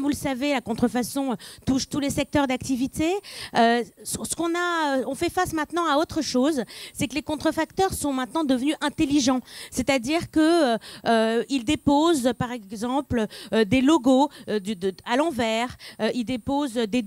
vous le savez, la contrefaçon touche tous les secteurs d'activité. On fait face maintenant à autre chose, c'est que les contrefacteurs sont maintenant devenus intelligents. C'est-à-dire que ils déposent, par exemple, des logos à l'envers. Ils déposent des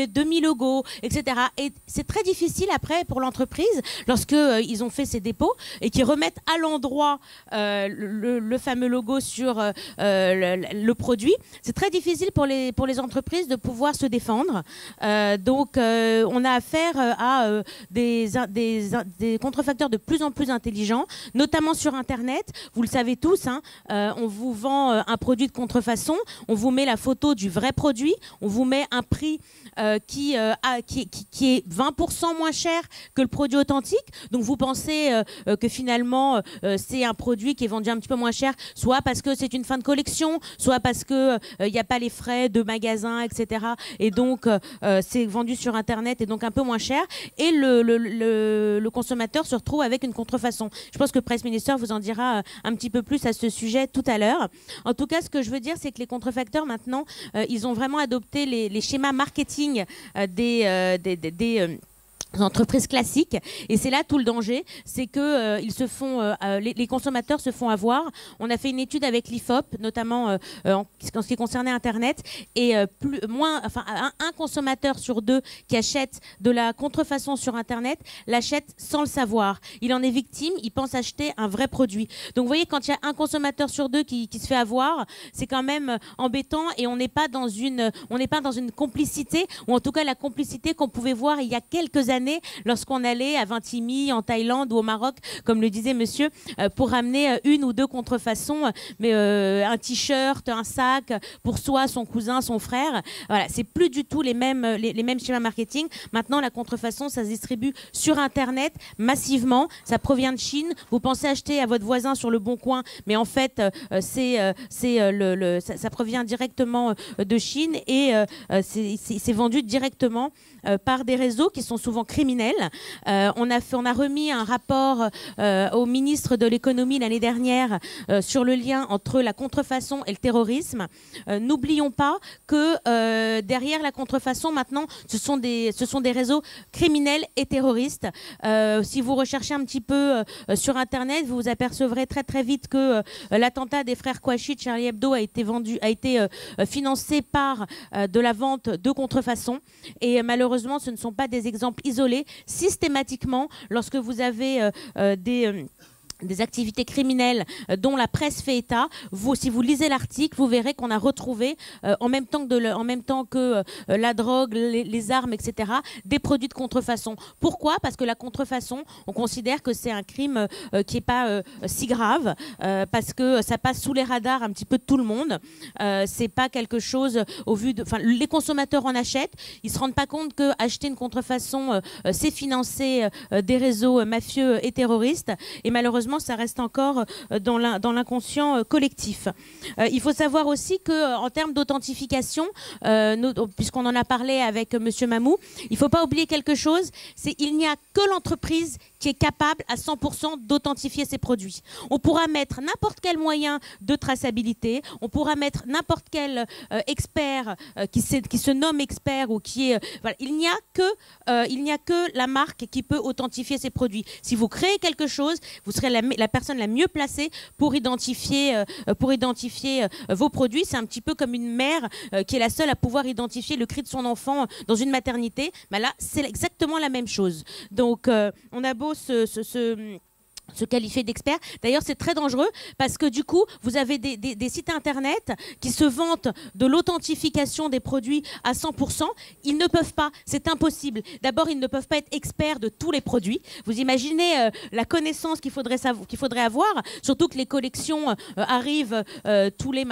demi-logos, etc. Et c'est très difficile après pour l'entreprise, lorsque ils ont fait ces dépôts et qu'ils remettent à l'endroit le fameux logo sur le produit. C'est très difficile pour les entreprises de pouvoir se défendre. Donc, on a affaire à des contrefacteurs de plus en plus intelligents, notamment sur Internet. Vous le savez tous, hein, on vous vend un produit de contrefaçon, on vous met la photo du vrai produit, on vous met un prix qui est 20% moins cher que le produit authentique. Donc vous pensez que finalement c'est un produit qui est vendu un petit peu moins cher, soit parce que c'est une fin de collection, soit parce que il n'y a pas les frais de magasin, etc. Et donc c'est vendu sur Internet et donc un peu moins cher. Et le consommateur se retrouve avec une contrefaçon. Je pense que Presse Minister vous en dira un petit peu plus à ce sujet tout à l'heure. En tout cas, ce que je veux dire, c'est que les contrefacteurs maintenant, ils ont vraiment adopté les schémas marketing des entreprises classiques, et c'est là tout le danger, c'est que les consommateurs se font avoir. On a fait une étude avec l'IFOP, notamment en ce qui concernait Internet, et un consommateur sur deux qui achète de la contrefaçon sur Internet l'achète sans le savoir. Il en est victime, il pense acheter un vrai produit. Donc vous voyez, quand il y a un consommateur sur deux qui se fait avoir, c'est quand même embêtant, et on n'est pas dans une complicité, ou en tout cas la complicité qu'on pouvait voir il y a quelques années lorsqu'on allait à Vintimille, en Thaïlande ou au Maroc, comme le disait monsieur, pour ramener une ou deux contrefaçons, mais un t-shirt, un sac pour soi, son cousin, son frère. Voilà, c'est plus du tout les mêmes schémas marketing. Maintenant, la contrefaçon, ça se distribue sur Internet massivement. Ça provient de Chine. Vous pensez acheter à votre voisin sur le Bon Coin, mais en fait, ça provient directement de Chine, et c'est vendu directement par des réseaux qui sont souvent criminels. On a remis un rapport au ministre de l'économie l'année dernière sur le lien entre la contrefaçon et le terrorisme. N'oublions pas que derrière la contrefaçon, maintenant, ce sont des réseaux criminels et terroristes. Si vous recherchez un petit peu sur Internet, vous vous apercevrez très très vite que l'attentat des frères Kouachi de Charlie Hebdo a été financé par de la vente de contrefaçon. Et malheureusement, ce ne sont pas des exemples isolés. Systématiquement, lorsque vous avez des activités criminelles dont la presse fait état, si vous lisez l'article, vous verrez qu'on a retrouvé, en même temps que la drogue, les armes, etc., des produits de contrefaçon. Pourquoi ? Parce que la contrefaçon, on considère que c'est un crime qui n'est pas si grave, parce que ça passe sous les radars un petit peu de tout le monde. C'est pas quelque chose les consommateurs en achètent, ils se rendent pas compte que acheter une contrefaçon, c'est financer des réseaux mafieux et terroristes, et malheureusement ça reste encore dans l'inconscient collectif. Il faut savoir aussi qu'en termes d'authentification, puisqu'on en a parlé avec monsieur Mamou, il ne faut pas oublier quelque chose, c'est qu'il n'y a que l'entreprise qui est capable à 100% d'authentifier ses produits. On pourra mettre n'importe quel moyen de traçabilité, on pourra mettre n'importe quel expert qui se nomme expert, ou qui est... voilà. Il n'y a que la marque qui peut authentifier ses produits. Si vous créez quelque chose, vous serez la personne la mieux placée pour identifier vos produits. C'est un petit peu comme une mère qui est la seule à pouvoir identifier le cri de son enfant dans une maternité. Ben là, c'est exactement la même chose. Donc, on a beau se qualifier d'expert. D'ailleurs, c'est très dangereux parce que du coup, vous avez des sites internet qui se vantent de l'authentification des produits à 100%. Ils ne peuvent pas, c'est impossible. D'abord, ils ne peuvent pas être experts de tous les produits. Vous imaginez la connaissance qu'il faudrait avoir, surtout que les collections arrivent tous les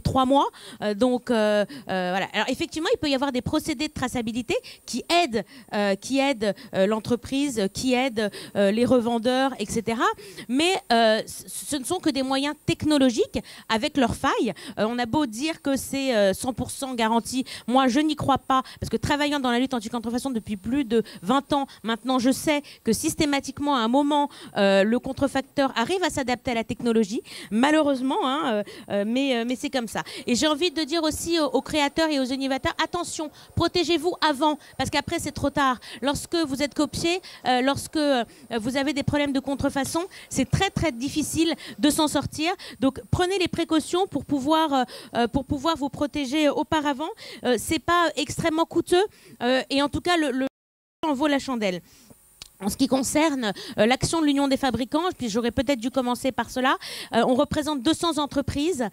3 mois. Donc, voilà. Alors, effectivement, il peut y avoir des procédés de traçabilité qui aident l'entreprise, qui aident les revendeurs, etc. Mais ce ne sont que des moyens technologiques avec leurs failles. On a beau dire que c'est 100% garanti, moi je n'y crois pas, parce que travaillant dans la lutte anti-contrefaçon depuis plus de 20 ans, maintenant je sais que systématiquement à un moment, le contrefacteur arrive à s'adapter à la technologie, malheureusement, hein, mais c'est comme ça. Et j'ai envie de dire aussi aux créateurs et aux innovateurs, attention, protégez-vous avant, parce qu'après c'est trop tard. Lorsque vous êtes copié, lorsque vous avez des problèmes de contrefaçon, c'est très très difficile de s'en sortir. Donc prenez les précautions pour pouvoir vous protéger auparavant. C'est pas extrêmement coûteux et en tout cas le en vaut la chandelle. En ce qui concerne l'action de l'Union des fabricants, puis j'aurais peut-être dû commencer par cela, on représente 200 entreprises,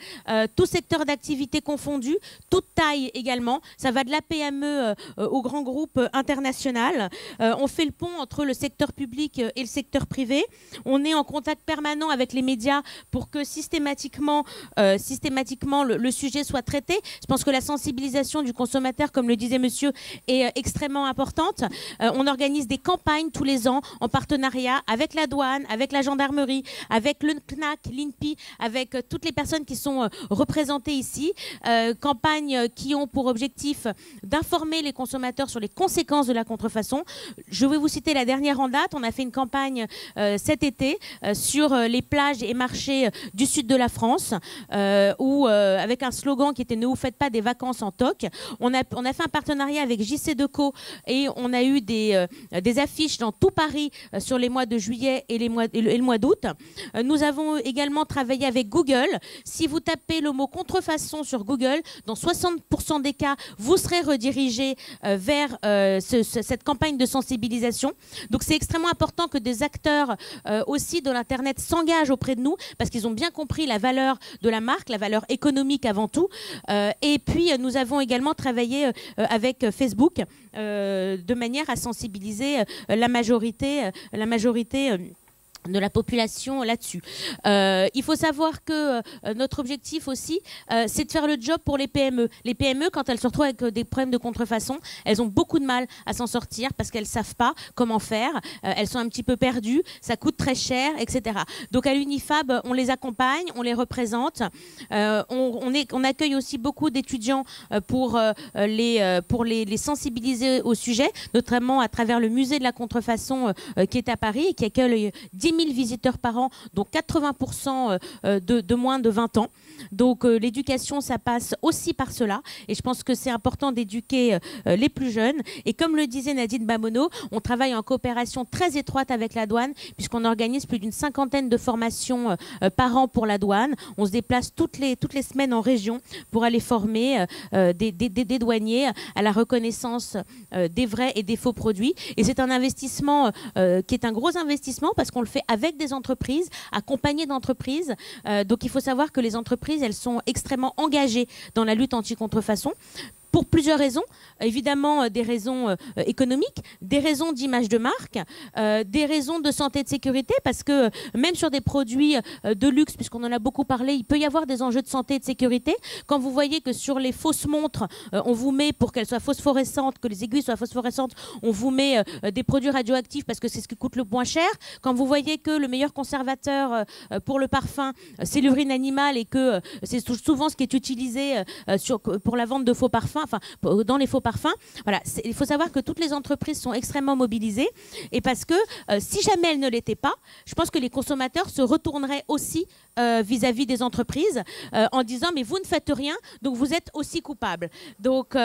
tous secteurs d'activité confondus, toute taille également. Ça va de la PME au grand groupe international. On fait le pont entre le secteur public et le secteur privé. On est en contact permanent avec les médias pour que systématiquement le sujet soit traité. Je pense que la sensibilisation du consommateur, comme le disait monsieur, est extrêmement importante. On organise des campagnes tous les ans en partenariat avec la douane, avec la gendarmerie, avec le CNAC, l'INPI, avec toutes les personnes qui sont représentées ici. Campagnes qui ont pour objectif d'informer les consommateurs sur les conséquences de la contrefaçon. Je vais vous citer la dernière en date. On a fait une campagne cet été sur les plages et marchés du sud de la France avec un slogan qui était « Ne vous faites pas des vacances en toc ». On a fait un partenariat avec JC Decaux et on a eu des affiches dans tout Paris sur les mois de juillet et le mois d'août. Nous avons également travaillé avec Google. Si vous tapez le mot contrefaçon sur Google, dans 60% des cas, vous serez redirigé vers cette campagne de sensibilisation. Donc c'est extrêmement important que des acteurs aussi de l'Internet s'engagent auprès de nous parce qu'ils ont bien compris la valeur de la marque, la valeur économique avant tout. Et puis nous avons également travaillé avec Facebook de manière à sensibiliser la majorité de la population là-dessus. Il faut savoir que notre objectif aussi, c'est de faire le job pour les PME. Les PME, quand elles se retrouvent avec des problèmes de contrefaçon, elles ont beaucoup de mal à s'en sortir parce qu'elles ne savent pas comment faire. Elles sont un petit peu perdues, ça coûte très cher, etc. Donc à l'Unifab, on les accompagne, on les représente. On accueille aussi beaucoup d'étudiants pour les sensibiliser au sujet, notamment à travers le musée de la contrefaçon qui est à Paris et qui accueille 10 000 visiteurs par an, dont 80% de moins de 20 ans. Donc l'éducation, ça passe aussi par cela. Et je pense que c'est important d'éduquer les plus jeunes. Et comme le disait Nadine Bamono, on travaille en coopération très étroite avec la douane, puisqu'on organise plus d'une 50aine de formations par an pour la douane. On se déplace toutes les semaines en région pour aller former des douaniers à la reconnaissance des vrais et des faux produits. Et c'est un investissement qui est un gros investissement parce qu'on le fait avec des entreprises, accompagné d'entreprises. Donc il faut savoir que les entreprises, elles sont extrêmement engagées dans la lutte anti-contrefaçon. Pour plusieurs raisons, évidemment des raisons économiques, des raisons d'image de marque, des raisons de santé et de sécurité, parce que même sur des produits de luxe, puisqu'on en a beaucoup parlé, il peut y avoir des enjeux de santé et de sécurité. Quand vous voyez que sur les fausses montres, on vous met, pour qu'elles soient phosphorescentes, que les aiguilles soient phosphorescentes, on vous met des produits radioactifs parce que c'est ce qui coûte le moins cher. Quand vous voyez que le meilleur conservateur pour le parfum, c'est l'urine animale et que c'est souvent ce qui est utilisé pour la vente de faux parfums, enfin, dans les faux parfums. Voilà, il faut savoir que toutes les entreprises sont extrêmement mobilisées et parce que si jamais elles ne l'étaient pas, je pense que les consommateurs se retourneraient aussi vis-à-vis des entreprises en disant mais vous ne faites rien, donc vous êtes aussi coupable. Donc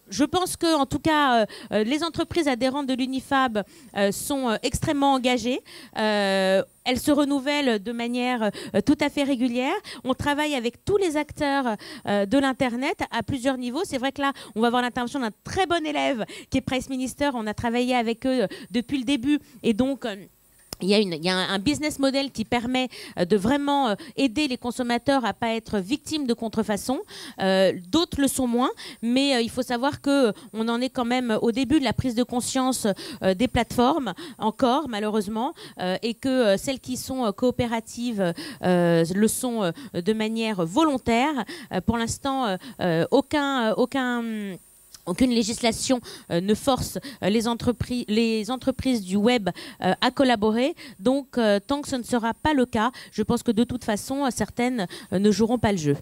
je pense que, en tout cas, les entreprises adhérentes de l'Unifab sont extrêmement engagées. Elles se renouvellent de manière tout à fait régulière. On travaille avec tous les acteurs de l'Internet à plusieurs niveaux. C'est vrai que là, on va avoir l'intervention d'un très bon élève qui est Price Minister. On a travaillé avec eux depuis le début et donc... Il y a un business model qui permet de vraiment aider les consommateurs à ne pas être victimes de contrefaçon. D'autres le sont moins, mais il faut savoir qu'on en est quand même au début de la prise de conscience des plateformes, encore malheureusement, et que celles qui sont coopératives le sont Aucune législation ne force les entreprises du web à collaborer. Donc, tant que ce ne sera pas le cas, je pense que de toute façon, certaines ne joueront pas le jeu.